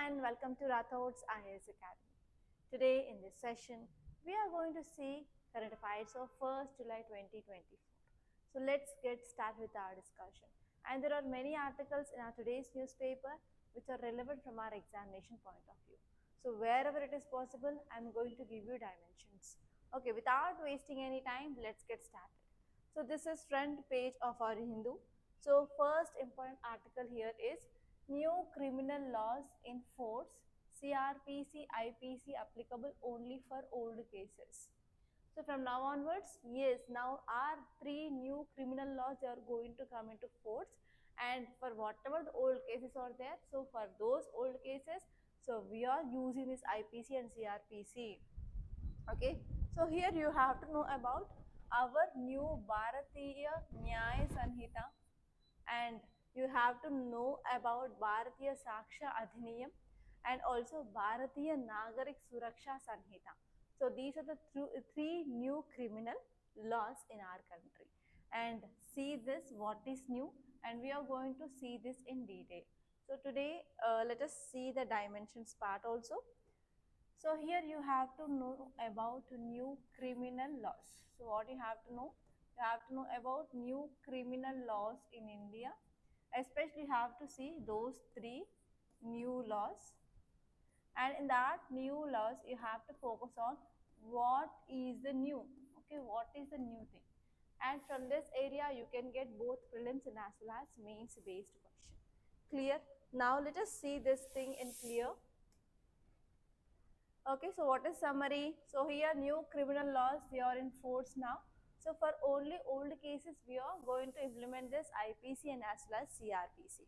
and welcome to Rathods IAS Academy. Today in this session, we are going to see current affairs of 1st July 2024. So let's get started with our discussion. And there are many articles in our today's newspaper which are relevant from our examination point of view. So wherever it is possible, I am going to give you dimensions. Okay, without wasting any time, let's get started. So this is front page of our Hindu. So first important article here is new criminal laws in force, CRPC, IPC applicable only for old cases. So from now onwards, yes, now our 3 new criminal laws are going to come into force, and for whatever the old cases are there, so for those old cases, so we are using this IPC and CRPC. Okay, so here you have to know about our new Bharatiya Nyaya Sanhita, and you have to know about Bharatiya Saksha Adhiniyam and also Bharatiya Nagarik Suraksha Sanhita. So these are the three new criminal laws in our country. And see this, what is new, and we are going to see this in detail. So today let us see the dimensions part also. So here you have to know about new criminal laws. So what you have to know? You have to know about new criminal laws in India. Especially you have to see those 3 new laws. And in that new laws, you have to focus on what is the new. Okay, what is the new thing? And from this area, you can get both prelims and as well as mains based question. Clear? Now let us see this thing in clear. Okay, so what is summary? So here new criminal laws, they are in force now. So for only old cases, we are going to implement this IPC and as well as CRPC.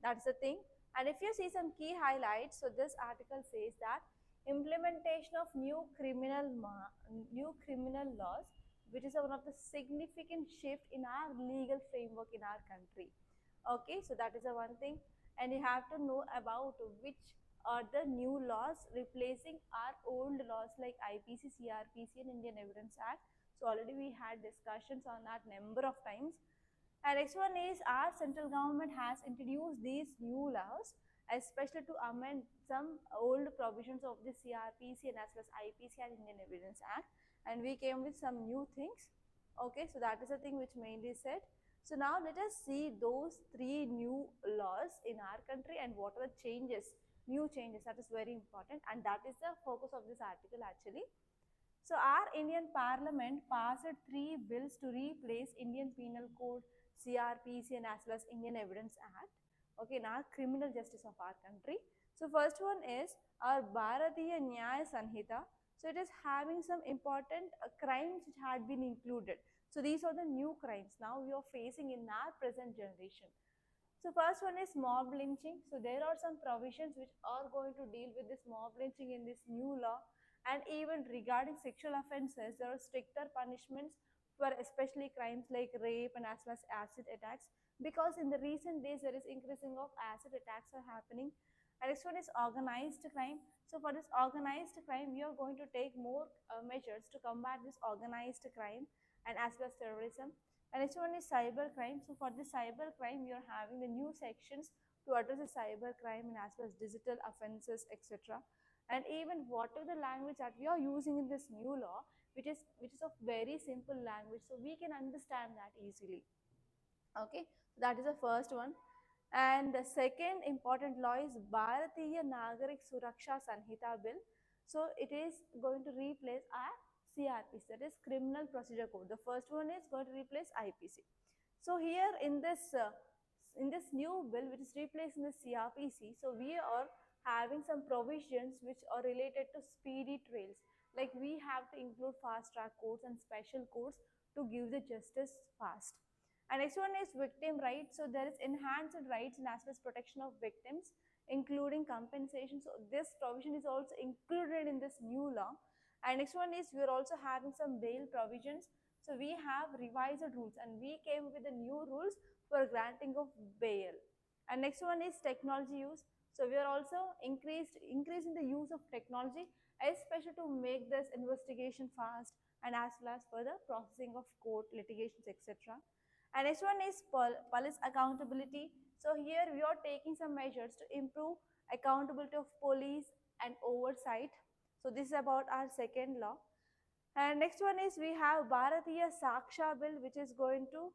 That's the thing. And if you see some key highlights, so this article says that implementation of new criminal laws, which is one of the significant shift in our legal framework in our country. Okay, so that is the one thing. And you have to know about which are the new laws replacing our old laws like IPC, CRPC and Indian Evidence Act. So already we had discussions on that number of times. And next one is our central government has introduced these new laws, especially to amend some old provisions of the CRPC and as well as IPC and Indian Evidence Act. And we came with some new things. Okay, so that is the thing which mainly said. So now let us see those 3 new laws in our country and what are the changes, new changes. That is very important, and that is the focus of this article actually. So our Indian Parliament passed 3 bills to replace Indian Penal Code, CRPC and as well as Indian Evidence Act. Okay, in our criminal justice of our country. So first one is our Bharatiya Nyaya Sanhita. So it is having some important crimes which had been included. So these are the new crimes now we are facing in our present generation. So first one is mob lynching. So there are some provisions which are going to deal with this mob lynching in this new law. And even regarding sexual offences, there are stricter punishments for especially crimes like rape and as well as acid attacks, because in the recent days there is increasing of acid attacks are happening. And next one is organized crime. So for this organized crime, we are going to take more measures to combat this organized crime and as well as terrorism. And next one is cyber crime. So for the cyber crime, we are having the new sections to address the cyber crime and as well as digital offences, etc. And even whatever the language that we are using in this new law, which is of very simple language, so we can understand that easily. Okay, so that is the first one. And the second important law is Bharatiya Nagarik Suraksha Sanhita Bill. So it is going to replace our CRPC, that is Criminal Procedure Code. The first one is going to replace IPC. So here in this new bill which is replacing the CRPC, so we are having some provisions which are related to speedy trials. Like we have to include fast track courts and special courts to give the justice fast. And next one is victim rights. So there is enhanced rights and as well as protection of victims, including compensation. So this provision is also included in this new law. And next one is we are also having some bail provisions. So we have revised rules and we came with the new rules for granting of bail. And next one is technology use. So we are also increasing the use of technology, especially to make this investigation fast and as well as for the processing of court litigations, etc. And next one is police accountability. So here we are taking some measures to improve accountability of police and oversight. So this is about our second law. And next one is we have Bharatiya Saksha Bill, which is going to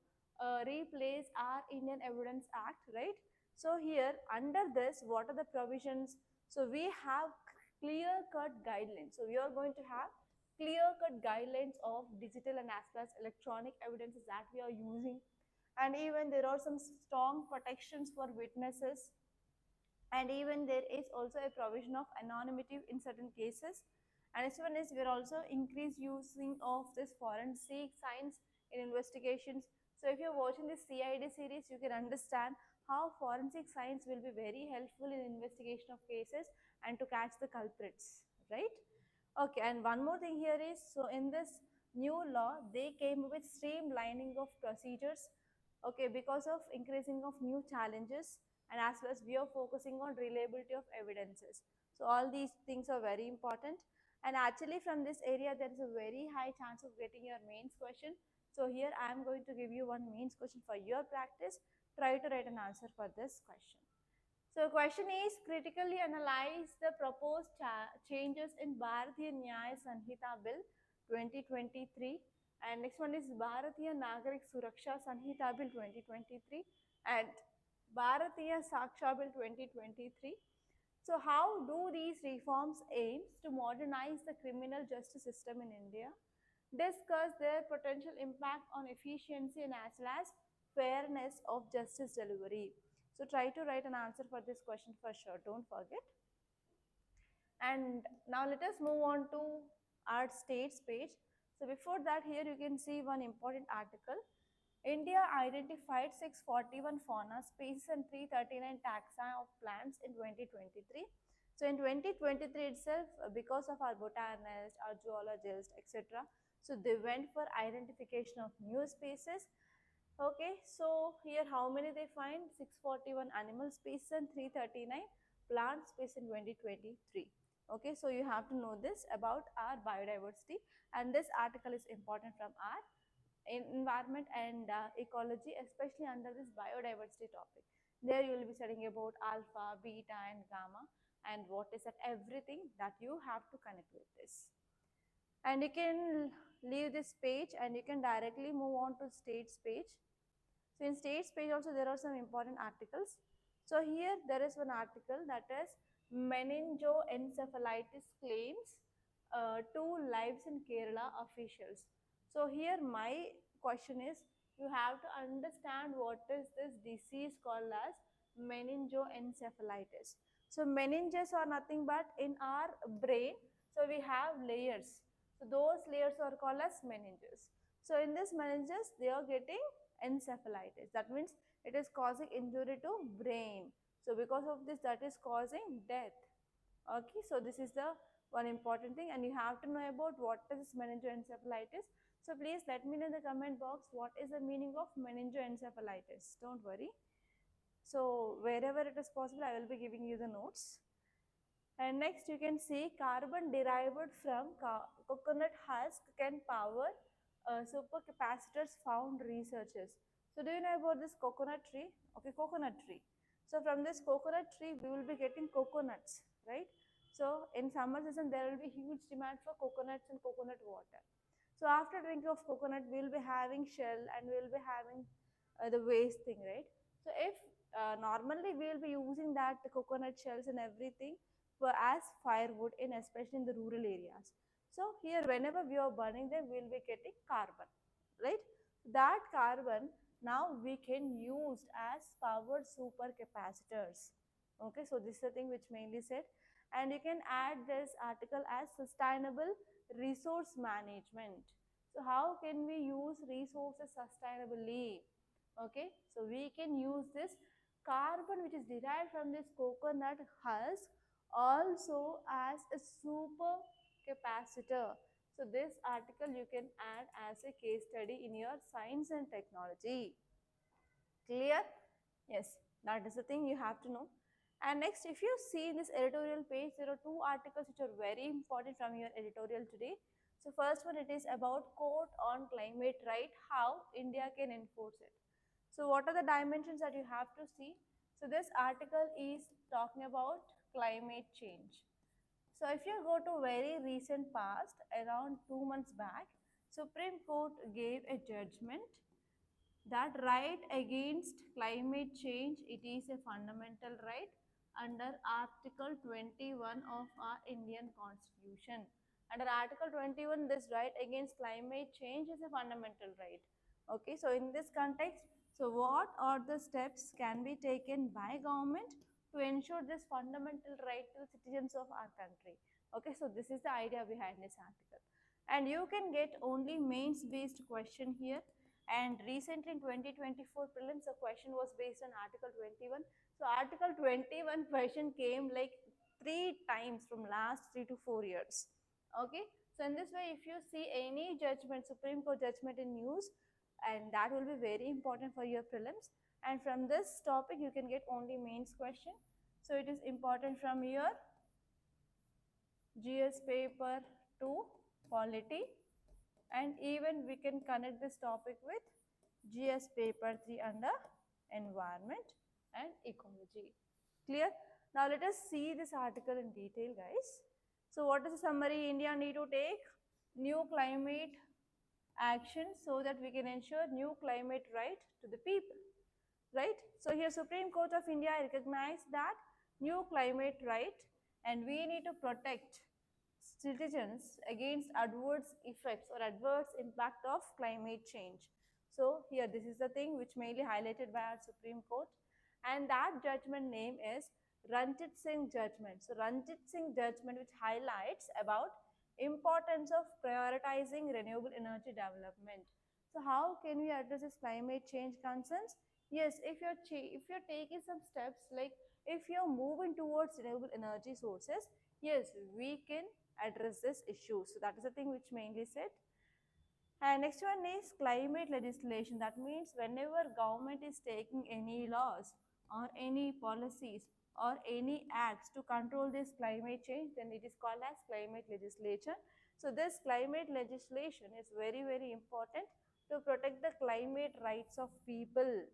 replace our Indian Evidence Act, right? So here under this, what are the provisions? So we have clear-cut guidelines. So we are going to have clear-cut guidelines of digital and as well as electronic evidences that we are using. And even there are some strong protections for witnesses, and even there is also a provision of anonymity in certain cases. And this one is we're also increased using of this forensic science in investigations. So if you're watching this CID series, you can understand how forensic science will be very helpful in investigation of cases and to catch the culprits, right? Okay, and one more thing here is, so in this new law, they came with streamlining of procedures, okay, because of increasing of new challenges, and as well as we are focusing on reliability of evidences. So all these things are very important. And actually from this area, there is a very high chance of getting your mains question. So here I am going to give you one mains question for your practice. Try to write an answer for this question. So question is, critically analyze the proposed changes in Bharatiya Nyaya Sanhita Bill 2023, and next one is Bharatiya Nagarik Suraksha Sanhita Bill 2023 and Bharatiya Saksha Bill 2023. So how do these reforms aims to modernize the criminal justice system in India? Discuss their potential impact on efficiency and as well as fairness of justice delivery. So try to write an answer for this question for sure, don't forget. And now let us move on to our states page. So before that, here you can see one important article. India identified 641 fauna species and 339 taxa of plants in 2023. So in 2023 itself, because of our botanists, our zoologists, etc., so they went for identification of new species. Okay, so here how many they find? 641 animal species and 339 plant species in 2023. Okay, so you have to know this about our biodiversity, and this article is important from our environment and ecology, especially under this biodiversity topic. There you will be studying about alpha, beta and gamma and what is that, everything that you have to connect with this. And you can leave this page and you can directly move on to states page. So in states page also there are some important articles. So here there is one article that is meningoencephalitis claims, two lives in Kerala officials. So here my question is, you have to understand what is this disease called as meningoencephalitis. So meninges are nothing but in our brain, so we have layers. So those layers are called as meninges. So in this meninges they are getting encephalitis. That means it is causing injury to brain. So because of this, that is causing death. Okay, so this is the one important thing, and you have to know about what is meningoencephalitis. So please let me know in the comment box what is the meaning of meningoencephalitis. Don't worry. So wherever it is possible, I will be giving you the notes. And next you can see carbon derived from coconut husk can power supercapacitors found researchers. So do you know about this coconut tree? Okay, coconut tree. So from this coconut tree we will be getting coconuts, right? So in summer season there will be huge demand for coconuts and coconut water. So after drinking of coconut we will be having shell and we will be having the waste thing, right? So if normally we will be using that the coconut shells and everything for as firewood in especially in the rural areas. So here whenever we are burning them we will be getting carbon, right? That carbon now we can use as power supercapacitors. Okay, so this is the thing which mainly said, and you can add this article as sustainable resource management. So how can we use resources sustainably? Okay, so we can use this carbon which is derived from this coconut husk also as a super capacitor. So this article you can add as a case study in your science and technology. Clear? Yes, that is the thing you have to know. And next, if you see in this editorial page, there are two articles which are very important from your editorial today. So first one, it is about quote on climate right, how India can enforce it. So what are the dimensions that you have to see? So this article is talking about climate change. So if you go to very recent past, around 2 months back, Supreme Court gave a judgment that right against climate change, it is a fundamental right under Article 21 of our Indian Constitution. Under Article 21, this right against climate change is a fundamental right. Okay, so in this context, so what are the steps can be taken by government to ensure this fundamental right to the citizens of our country? Okay, so this is the idea behind this article. And you can get only mains based question here, and recently in 2024 prelims, the question was based on Article 21. So Article 21 question came like 3 times from last 3 to 4 years. Okay. So in this way, if you see any judgment, Supreme Court judgment in news, and that will be very important for your prelims. And from this topic, you can get only mains question. So it is important from your GS paper 2 polity, and even we can connect this topic with GS paper 3 under environment and ecology. Clear? Now let us see this article in detail, guys. So what is the summary? India need to take new climate action so that we can ensure new climate right to the people, right? So here Supreme Court of India recognized that new climate right, and we need to protect citizens against adverse effects or adverse impact of climate change. So here this is the thing which mainly highlighted by our Supreme Court, and that judgment name is Ranjit Singh judgment. So Ranjit Singh judgment, which highlights about importance of prioritizing renewable energy development. So how can we address this climate change concerns? Yes, if you're taking some steps, like if you're moving towards renewable energy sources, yes, we can address this issue. So that is the thing which mainly said. And next one is climate legislation. That means whenever government is taking any laws or any policies or any acts to control this climate change, then it is called as climate legislation. So this climate legislation is very, very important to protect the climate rights of people.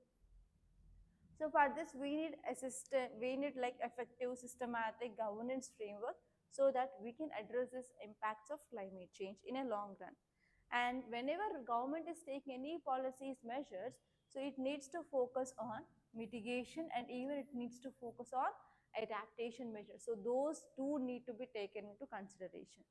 So for this, we need like effective systematic governance framework so that we can address this impacts of climate change in a long run. And whenever government is taking any policies measures, so it needs to focus on mitigation, and even it needs to focus on adaptation measures. So those two need to be taken into consideration.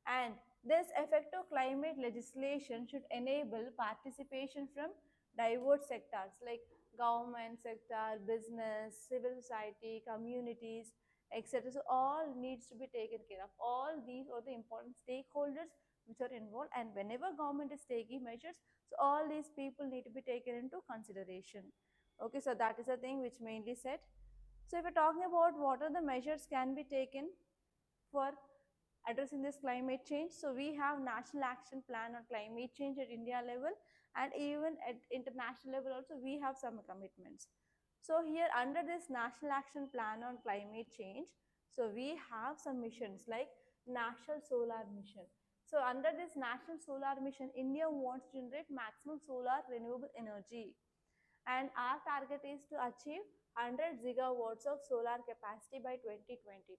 And this effective climate legislation should enable participation from diverse sectors like government sector, business, civil society, communities, etc. So all needs to be taken care of. All these are the important stakeholders which are involved, and whenever government is taking measures, so all these people need to be taken into consideration. Okay, so that is the thing which mainly said. So if we're talking about what are the measures can be taken for addressing this climate change, so we have national action plan on climate change at India level, and even at international level also we have some commitments. So here under this national action plan on climate change, so we have some missions like national solar mission. So under this national solar mission, India wants to generate maximum solar renewable energy, and our target is to achieve 100 gigawatts of solar capacity by 2022.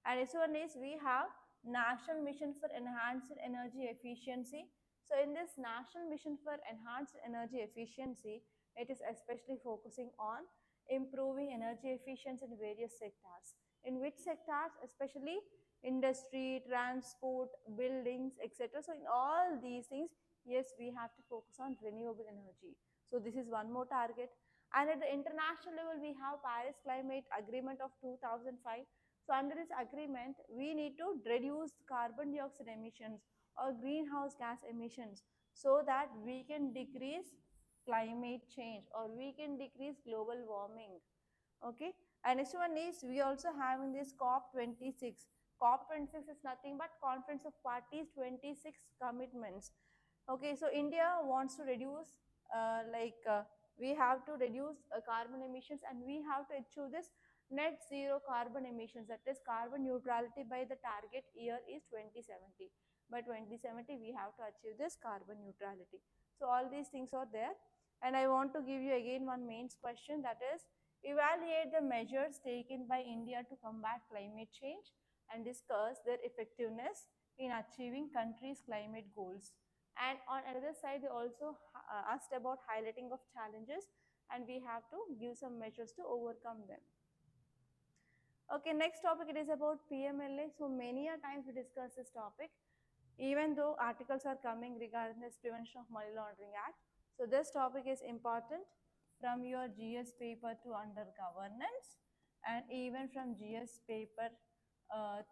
And this one is we have National Mission for Enhanced Energy Efficiency. So in this National Mission for Enhanced Energy Efficiency, it is especially focusing on improving energy efficiency in various sectors. In which sectors? Especially industry, transport, buildings, etc. So in all these things, yes, we have to focus on renewable energy. So this is one more target. And at the international level, we have Paris Climate Agreement of 2005. So under this agreement, we need to reduce carbon dioxide emissions or greenhouse gas emissions so that we can decrease climate change or we can decrease global warming. Okay. And next one is we also have in this COP26. COP26 is nothing but Conference of Parties 26 commitments. Okay, so India wants to reduce we have to reduce carbon emissions, and we have to achieve this net zero carbon emissions, that is carbon neutrality by the target year is 2070. By 2070 we have to achieve this carbon neutrality. So all these things are there, and I want to give you again one mains question, that is evaluate the measures taken by India to combat climate change, and discuss their effectiveness in achieving country's climate goals. And on another side, they also asked about highlighting of challenges, and we have to give some measures to overcome them. Okay, next topic, it is about PMLA. So many a times we discuss this topic, even though articles are coming regarding this Prevention of Money Laundering Act. So this topic is important from your GS paper to under governance, and even from GS paper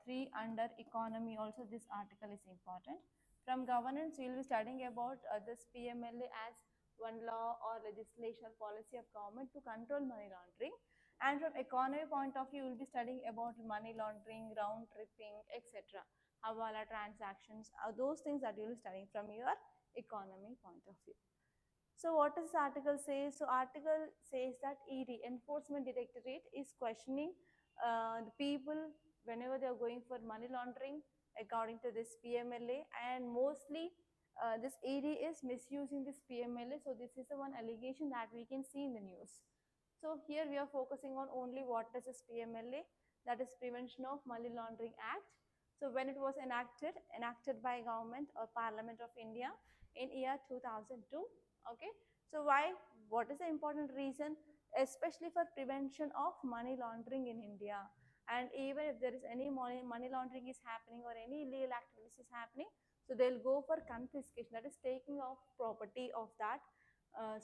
3 under economy also this article is important. From governance, we will be studying about this PMLA as one law or legislation or policy of government to control money laundering. And from economy point of view, we will be studying about money laundering, round tripping, etc. Hawala transactions, those things that you will be studying from your economy point of view. So what does this article say? So article says that ED, Enforcement Directorate, is questioning the people whenever they are going for money laundering according to this PMLA, and mostly this ED is misusing this PMLA. So this is the one allegation that we can see in the news. So here we are focusing on only what is this PMLA, that is Prevention of Money Laundering Act. So when it was enacted by government or Parliament of India in year 2002. Okay, so why, what is the important reason, especially for prevention of money laundering in India? And even if there is any money laundering is happening or any illegal activities is happening, so they'll go for confiscation, that is taking of property of that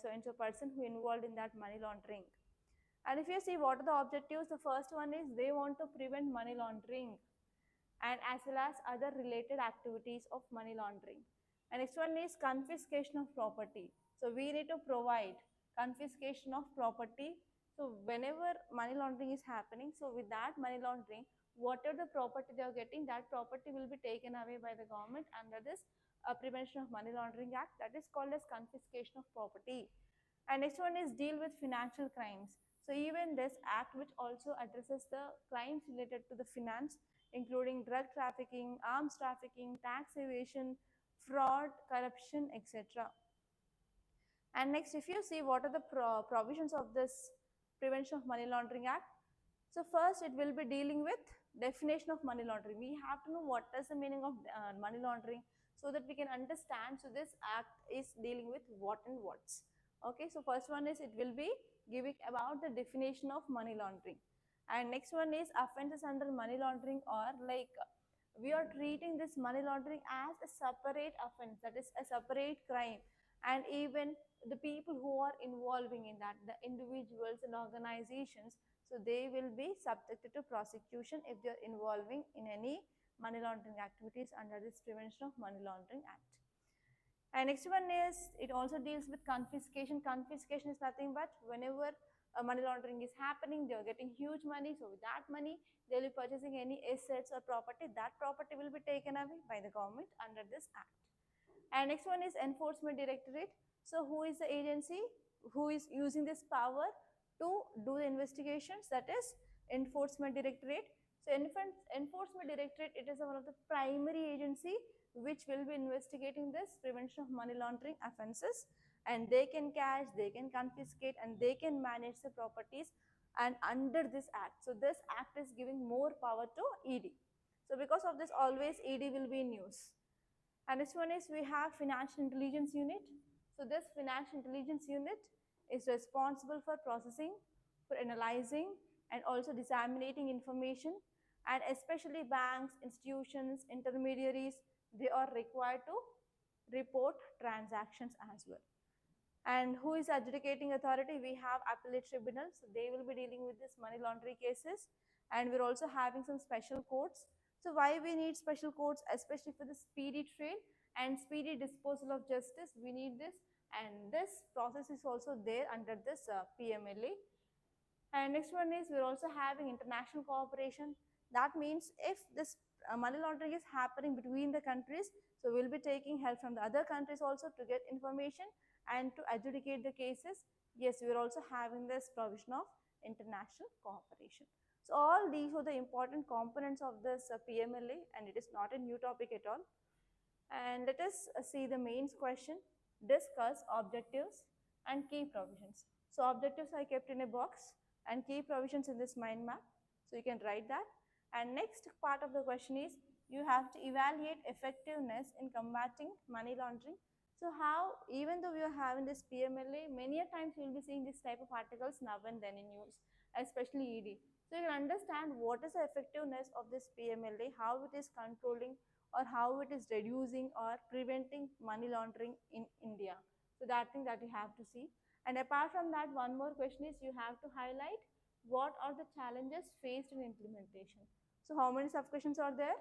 so and so person who involved in that money laundering. And if you see what are the objectives, the first one is they want to prevent money laundering and as well as other related activities of money laundering. And next one is confiscation of property. So we need to provide confiscation of property. So whenever money laundering is happening, so with that money laundering, whatever the property they are getting, that property will be taken away by the government under this Prevention of Money Laundering Act, that is called as confiscation of property. And next one is deal with financial crimes. So even this act which also addresses the crimes related to the finance, including drug trafficking, arms trafficking, tax evasion, fraud, corruption, etc. And next, if you see what are the provisions of this Prevention of Money Laundering Act. So first, it will be dealing with definition of money laundering. We have to know what is the meaning of money laundering so that we can understand. So this act is dealing with what and what's. Okay, so first one is it will be giving about the definition of money laundering. And next one is offenses under money laundering, or like we are treating this money laundering as a separate offense, that is a separate crime. And even the people who are involving in that, the individuals and organizations, so they will be subjected to prosecution if they are involving in any money laundering activities under this Prevention of Money Laundering Act. And next one is it also deals with confiscation. Confiscation is nothing but whenever money laundering is happening, they are getting huge money. So with that money, they will be purchasing any assets or property. That property will be taken away by the government under this act. And next one is Enforcement Directorate. So who is the agency who is using this power to do the investigations? That is Enforcement Directorate. So Enforcement Directorate, it is one of the primary agency which will be investigating this prevention of money laundering offenses, and they can catch, they can confiscate, and they can manage the properties and under this act. So this act is giving more power to ED. So because of this, always ED will be in use. And this one is we have Financial Intelligence Unit. So this Financial Intelligence Unit is responsible for processing, for analyzing, and also disseminating information. And especially banks, institutions, intermediaries, they are required to report transactions as well. And who is adjudicating authority? We have appellate tribunals. So they will be dealing with this money laundering cases. And we're also having some special courts. So why we need special courts, especially for the speedy trial and speedy disposal of justice, we need this. And this process is also there under this PMLA. And next one is we're also having international cooperation. That means if this money laundering is happening between the countries, so we'll be taking help from the other countries also to get information and to adjudicate the cases. Yes, we're also having this provision of international cooperation. So all these are the important components of this PMLA, and it is not a new topic at all. And let us see the mains question. Discuss objectives and key provisions. So objectives I kept in a box, and key provisions in this mind map. So you can write that. And next part of the question is you have to evaluate effectiveness in combating money laundering. So how, even though we are having this PMLA, many a times you will be seeing this type of articles now and then in news, especially ED. So you can understand what is the effectiveness of this PMLA, how it is controlling or how it is reducing or preventing money laundering in India. So that thing that you have to see. And apart from that, one more question is you have to highlight what are the challenges faced in implementation. So how many sub questions are there?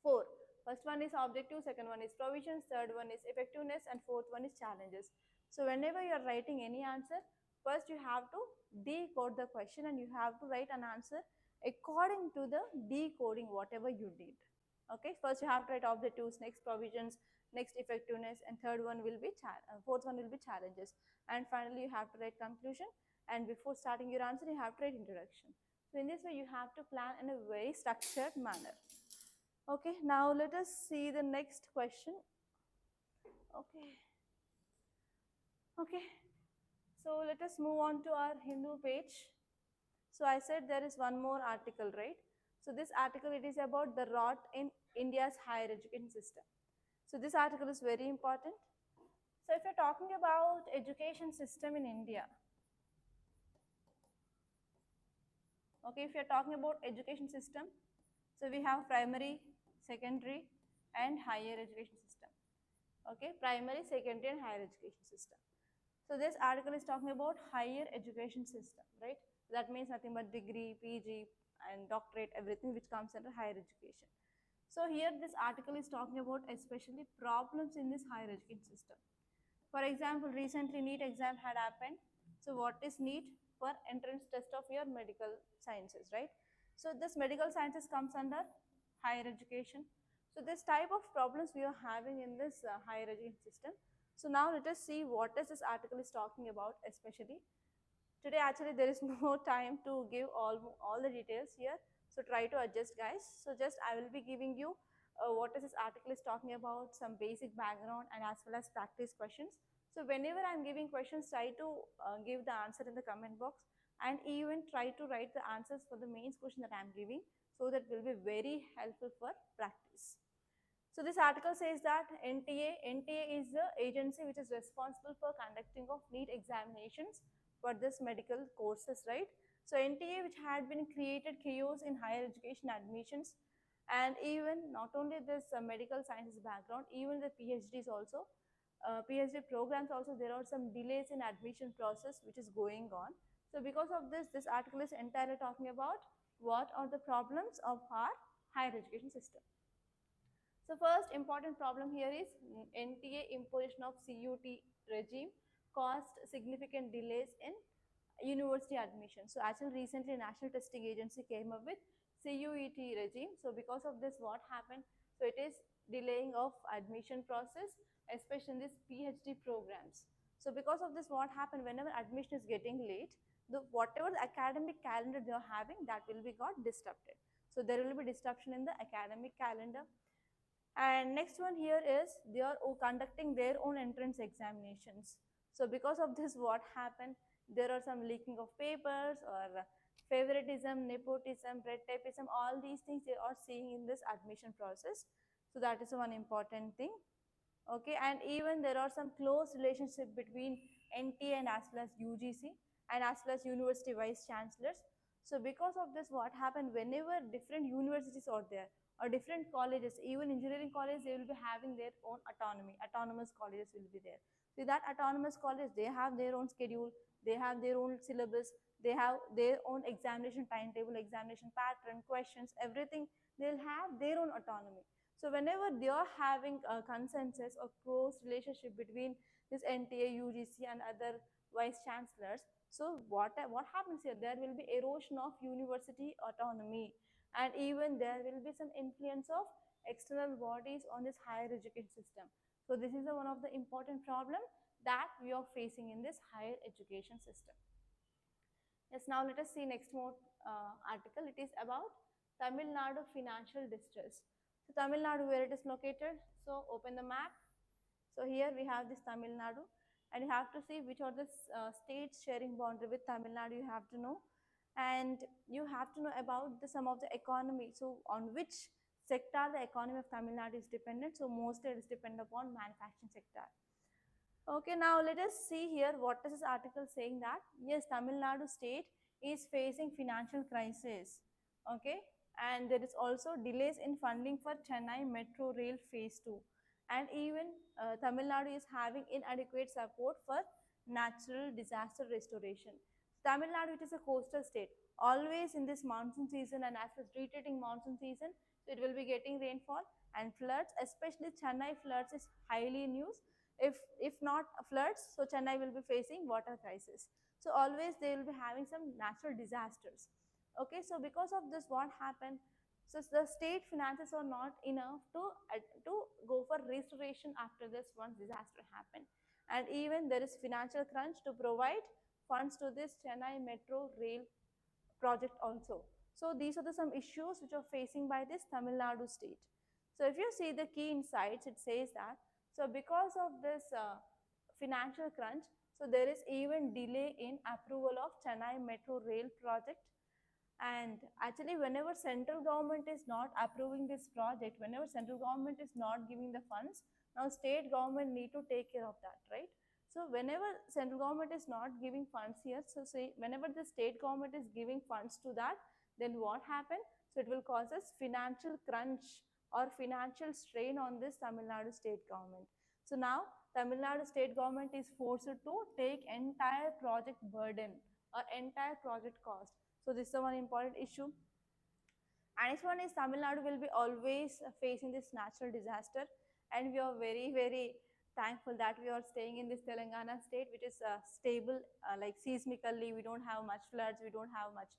4. First one is objective, second one is provisions, third one is effectiveness, and fourth one is challenges. So whenever you are writing any answer, first you have to decode the question and you have to write an answer according to the decoding whatever you did. Okay, first you have to write objectives, next provisions, next effectiveness, and third one will be fourth one will be challenges, and finally you have to write conclusion, and before starting your answer you have to write introduction. So in this way you have to plan in a very structured manner. Okay, now let us see the next question. Okay. Okay. So let us move on to our Hindu page. So I said there is one more article, right? So this article, it is about the rot in India's higher education system. So this article is very important. So if you're talking about education system in India, okay, if you're talking about education system, so we have primary, secondary, and higher education system. Okay, primary, secondary, and higher education system. So this article is talking about higher education system, right? That means nothing but degree, PG, and doctorate, everything which comes under higher education. So here this article is talking about especially problems in this higher education system. For example, recently NEET exam had happened. So what is NEET? For entrance test of your medical sciences, right? So this medical sciences comes under higher education. So this type of problems we are having in this higher education system. So now let us see what is this article is talking about especially. Today actually there is no time to give all the details here. So try to adjust guys. So just I will be giving you what is this article is talking about, some basic background and as well as practice questions. So whenever I am giving questions, try to give the answer in the comment box and even try to write the answers for the main question that I am giving, so that will be very helpful for practice. So this article says that NTA is the agency which is responsible for conducting of NEET examinations for this medical courses, right? So NTA, which had been created chaos in higher education admissions, and even not only this medical sciences background, even the PhDs also, PhD programs also, there are some delays in admission process which is going on. So because of this, this article is entirely talking about what are the problems of our higher education system. So first important problem here is NTA imposition of CUT regime caused significant delays in university admission. So actually recently National Testing Agency came up with CUET regime. So because of this what happened? So it is delaying of admission process, especially in this PhD programs. So because of this what happened, whenever admission is getting late, whatever the academic calendar they are having, that will be got disrupted. So there will be disruption in the academic calendar. And next one here is they are conducting their own entrance examinations. So because of this what happened, there are some leaking of papers or favoritism, nepotism, red tapeism, all these things they are seeing in this admission process. So that is one important thing. Okay, and even there are some close relationship between NTA and as well as UGC and as well as university vice chancellors. So because of this what happened, whenever different universities are there or different colleges, even engineering college, they will be having their own autonomy, autonomous colleges will be there. So that autonomous college, they have their own schedule, they have their own syllabus, they have their own examination timetable, examination pattern, questions, everything, they'll have their own autonomy. So whenever they are having a consensus or close relationship between this NTA, UGC and other vice chancellors, so what happens here? There will be erosion of university autonomy, and even there will be some influence of external bodies on this higher education system. So this is one of the important problem that we are facing in this higher education system. Yes, now let us see next more article. It is about Tamil Nadu financial distress. So Tamil Nadu, where it is located? So open the map. So here we have this Tamil Nadu. and you have to see which are the states sharing boundary with Tamil Nadu, you have to know. And you have to know about the some of the economy, so on which sector the economy of Tamil Nadu is dependent. So mostly it is dependent upon manufacturing sector. Okay, now let us see here what is this article saying that yes, Tamil Nadu state is facing financial crisis. Okay, and there is also delays in funding for Chennai Metro Rail Phase 2, and even Tamil Nadu is having inadequate support for natural disaster restoration. Tamil Nadu, it is a coastal state. Always in this monsoon season and as it's retreating monsoon season, so it will be getting rainfall and floods, especially Chennai floods is highly in use. If not floods, so Chennai will be facing water crisis. So always they will be having some natural disasters. Okay, so because of this, what happened? So the state finances are not enough to go for restoration after this once disaster happened, and even there is financial crunch to provide funds to this Chennai Metro Rail project also. So these are the some issues which are facing by this Tamil Nadu state. So if you see the key insights, it says that so because of this financial crunch, so there is even delay in approval of Chennai Metro Rail project. And actually, whenever central government is not approving this project, whenever central government is not giving the funds, now state government need to take care of that, right? So whenever central government is not giving funds here, so say whenever the state government is giving funds to that, then what happen? So it will cause us financial crunch or financial strain on this Tamil Nadu state government. So now Tamil Nadu state government is forced to take entire project burden or entire project cost. So this is one important issue. And next one is Tamil Nadu will be always facing this natural disaster, and we are very very thankful that we are staying in this Telangana state, which is stable, like seismically. We don't have much floods, we don't have much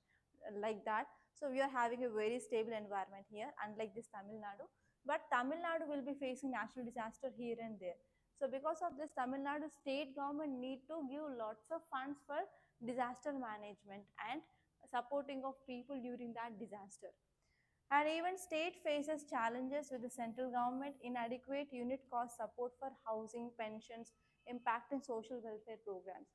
like that. So we are having a very stable environment here, unlike this Tamil Nadu. But Tamil Nadu will be facing natural disaster here and there. So because of this, Tamil Nadu state government need to give lots of funds for disaster management and supporting of people during that disaster. And even state faces challenges with the central government inadequate unit cost support for housing, pensions, impact in social welfare programs.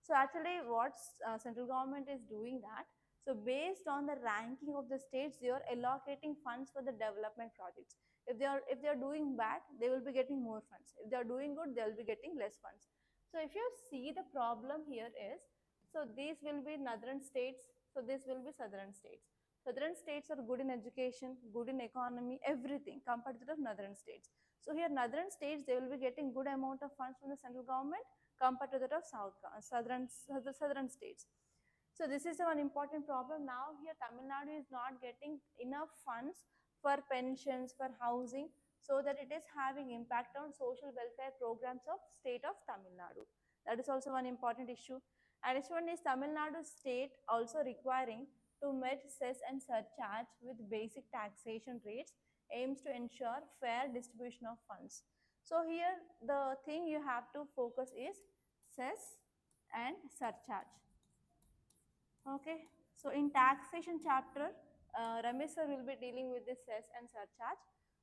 So actually what central government is doing that, so based on the ranking of the states, they are allocating funds for the development projects. If they are doing bad, they will be getting more funds. If they are doing good, they will be getting less funds. So if you see, the problem here is, so these will be northern states, so this will be southern states. Southern states are good in education, good in economy, everything compared to the northern states. So here northern states, they will be getting good amount of funds from the central government compared to that of southern states. So this is one important problem. Now here Tamil Nadu is not getting enough funds for pensions, for housing, so that it is having impact on social welfare programs of state of Tamil Nadu. That is also one important issue. And this one is Tamil Nadu state also requiring to meet cess and surcharge with basic taxation rates aims to ensure fair distribution of funds. So here the thing you have to focus is cess and surcharge. Okay, so in taxation chapter, Ramesh sir will be dealing with this cess and surcharge.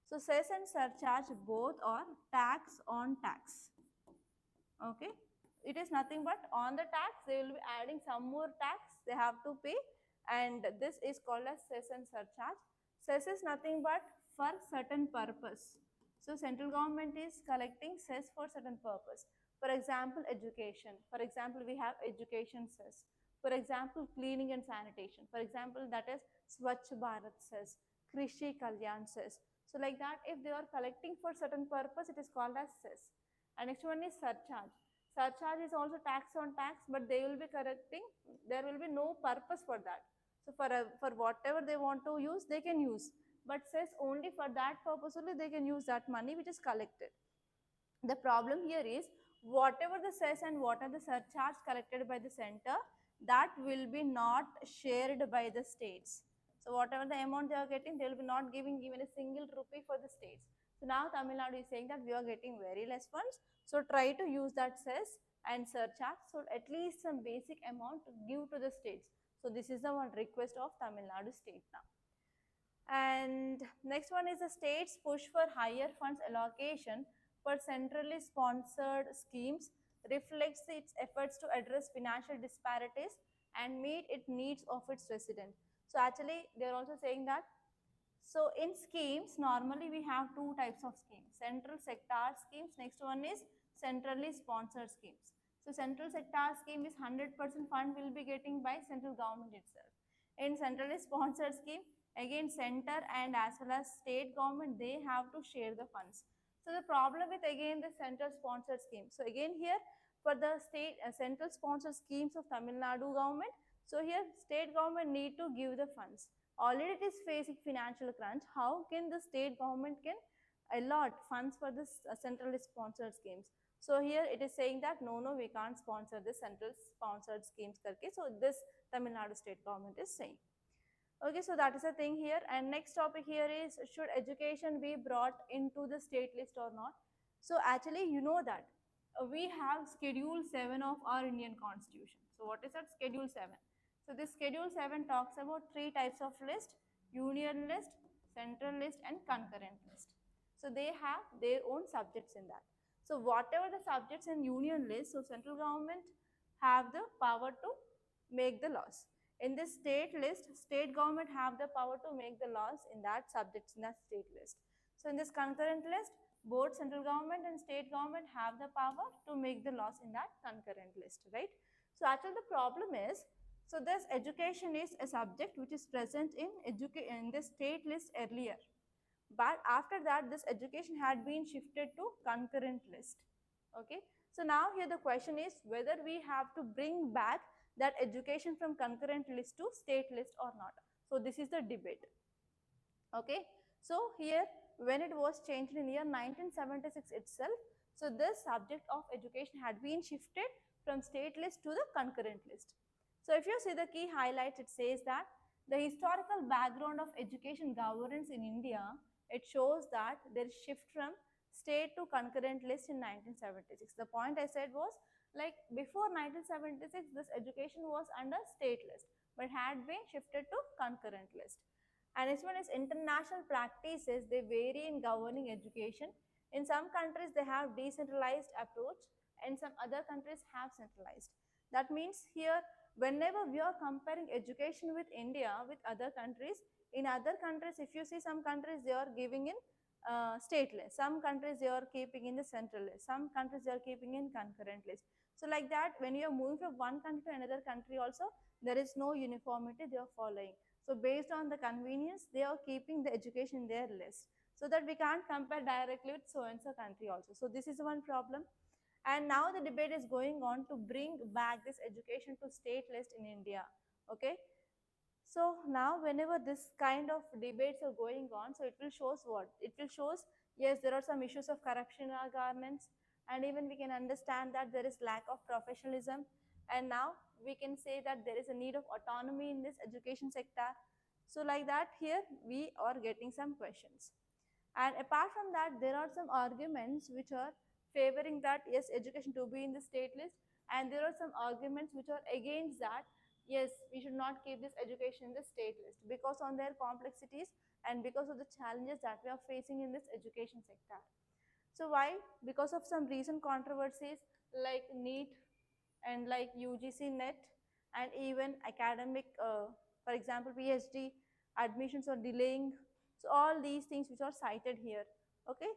So cess and surcharge both are tax on tax. Okay, it is nothing but on the tax they will be adding some more tax they have to pay, and this is called as cess and surcharge. Cess is nothing but for certain purpose. So central government is collecting cess for certain purpose. For example, education. For example, we have education cess. For example, cleaning and sanitation. For example, that is Swachh Bharat cess, Krishi Kalyan cess. So like that, if they are collecting for certain purpose, it is called as cess. And next one is surcharge. Surcharge is also tax on tax, but they will be correcting. There will be no purpose for that. So for whatever they want to use, they can use. But says only for that purpose only they can use that money which is collected. The problem here is whatever the cess and what are the surcharge collected by the center, that will be not shared by the states. So whatever the amount they are getting, they will be not giving even a single rupee for the states. So now Tamil Nadu is saying that we are getting very less funds. So try to use that cess and surcharge. So at least some basic amount to give to the states. So this is the one request of Tamil Nadu state now. And next one is the states push for higher funds allocation for centrally sponsored schemes reflects its efforts to address financial disparities and meet its needs of its residents. So actually, they are also saying that, so in schemes, normally we have two types of schemes, central sector schemes, next one is centrally sponsored schemes. So central sector scheme is 100% fund will be getting by central government itself. In centrally sponsored scheme, again center and as well as state government, they have to share the funds. So the problem with again the central sponsored scheme. So again here for the state central sponsored schemes of Tamil Nadu government, so here state government need to give the funds. Already it is facing financial crunch. How can the state government can allot funds for this centrally sponsored schemes? So here it is saying that no, we can't sponsor this central sponsored schemes karke. So this Tamil Nadu state government is saying. Okay, so that is the thing here. And next topic here is, should education be brought into the state list or not? So actually, you know that we have Schedule 7 of our Indian Constitution. So what is that Schedule 7? So this Schedule 7 talks about three types of list: union list, central list and concurrent list. So they have their own subjects in that. So whatever the subjects in union list, so central government have the power to make the laws. In this state list, state government have the power to make the laws in that subjects in that state list. So in this concurrent list, both central government and state government have the power to make the laws in that concurrent list, right? So actually the problem is, so this education is a subject which is present in the state list earlier. But after that, this education had been shifted to concurrent list. Okay. So now here the question is whether we have to bring back that education from concurrent list to state list or not. So this is the debate. Okay. So here when it was changed in year 1976 itself, so this subject of education had been shifted from state list to the concurrent list. So if you see the key highlights, it says that the historical background of education governance in India, it shows that there is shift from state to concurrent list in 1976. The point I said was, like before 1976, this education was under state list, but had been shifted to concurrent list. And as well as international practices, they vary in governing education. In some countries, they have decentralized approach, and some other countries have centralized. That means here, whenever we are comparing education with India with other countries, in other countries, if you see some countries, they are giving in state list, some countries they are keeping in the central list, some countries they are keeping in concurrent list. So like that, when you are moving from one country to another country also, there is no uniformity they are following. So based on the convenience, they are keeping the education in their list, so that we can't compare directly with so and so country also. So this is one problem. And now the debate is going on to bring back this education to state list in India. Okay. So now whenever this kind of debates are going on, so it will shows what? It will shows, yes, there are some issues of corruption in our governance, and even we can understand that there is lack of professionalism, and now we can say that there is a need of autonomy in this education sector. So like that, here we are getting some questions. And apart from that, there are some arguments which are favoring that yes, education to be in the state list, and there are some arguments which are against that yes, we should not keep this education in the state list because on their complexities and because of the challenges that we are facing in this education sector. So why? Because of some recent controversies like NEET and like UGC NET, and even academic, for example, PhD admissions are delaying. So all these things which are cited here. Okay.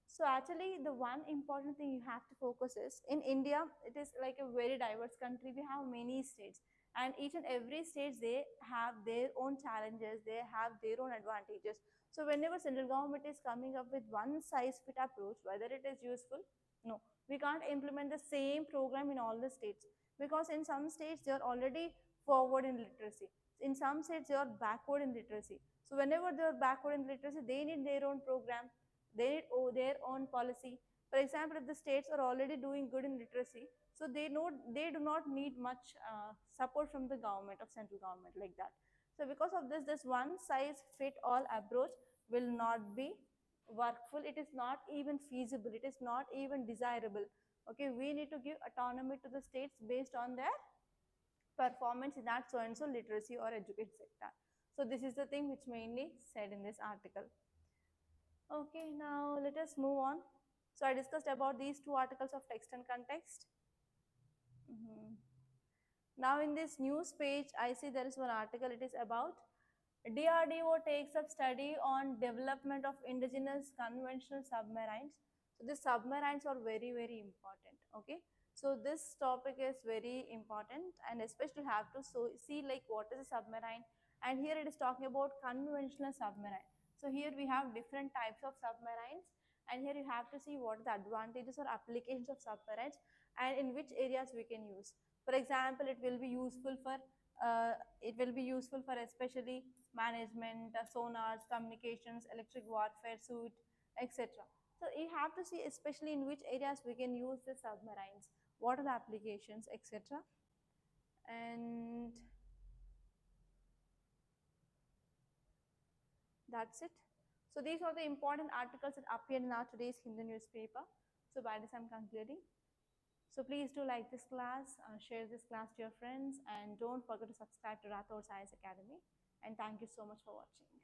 So actually the one important thing you have to focus is, in India, it is like a very diverse country. We have many states, and each and every state, they have their own challenges, they have their own advantages. So whenever central government is coming up with one size fit approach, whether it is useful, no, we can't implement the same program in all the states, because in some states they are already forward in literacy, in some states they are backward in literacy. So whenever they are backward in literacy, they need their own program, they need their own policy. For example, if the states are already doing good in literacy, so they do not need much support from the government, of central government, like that. So because of this, this one size fit all approach will not be workful. It is not even feasible, it is not even desirable. Okay, we need to give autonomy to the states based on their performance in that so and so literacy or education sector. So this is the thing which mainly said in this article. Okay, now let us move on. So I discussed about these two articles of text and context. Mhm. Now in this news page, I see there is one article. It is about DRDO takes up study on development of indigenous conventional submarines. So these submarines are very, very important. Okay. So this topic is very important, and especially have to see like what is a submarine. And here it is talking about conventional submarine. So here we have different types of submarines, and here you have to see what are the advantages or applications of submarines and in which areas we can use. For example, it will be useful for especially management, sonars, communications, electric warfare suit, etc. So you have to see especially in which areas we can use the submarines, what are the applications, etc. And that's it. So these are the important articles that appeared in our today's Hindu newspaper. So by this I'm concluding. So please do like this class, share this class to your friends, and don't forget to subscribe to Rathods IAS Academy. And thank you so much for watching.